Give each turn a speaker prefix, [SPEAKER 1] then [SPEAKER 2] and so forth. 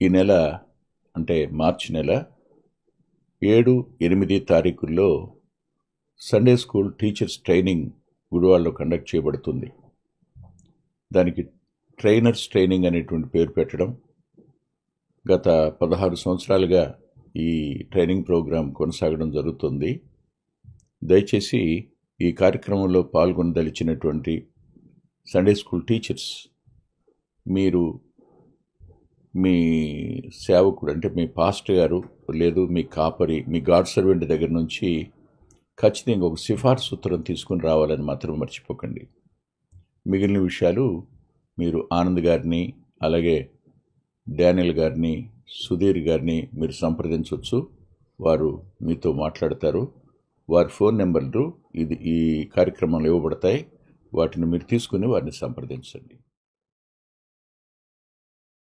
[SPEAKER 1] ఈ నెల అంటే మార్చి నెల 7, 8 తారీఖుల్లో సండే స్కూల్ టీచర్స్ ట్రైనింగ్ గుడివాడలో కండక్ట్ చేయబడుతుంది. దానికి ట్రైనర్స్ ట్రైనింగ్ అనేటువంటి పేరు పెట్టడం, గత 16 సంవత్సరాలుగా ఈ ట్రైనింగ్ ప్రోగ్రాం కొనసాగడం జరుగుతుంది. దయచేసి ఈ కార్యక్రమంలో పాల్గొనదలిచినటువంటి సండే స్కూల్ టీచర్స్ మీరు మీ సేవకుడు అంటే మీ పాస్టర్ గారు లేదు మీ కాపరి మీ గాడ్ సర్వెంట్ దగ్గర నుంచి ఖచ్చితంగా ఒక సిఫార్సు ఉత్తరం తీసుకుని రావాలని మాత్రం మర్చిపోకండి. మిగిలిన విషయాలు మీరు ఆనంద్ గారిని అలాగే డానియల్ గారిని సుధీర్ గారిని మీరు సంప్రదించవచ్చు. వారు మీతో మాట్లాడతారు. వారి ఫోన్ నెంబర్లు ఈ కార్యక్రమంలో ఇవ్వబడతాయి. వాటిని మీరు తీసుకుని వారిని సంప్రదించండి.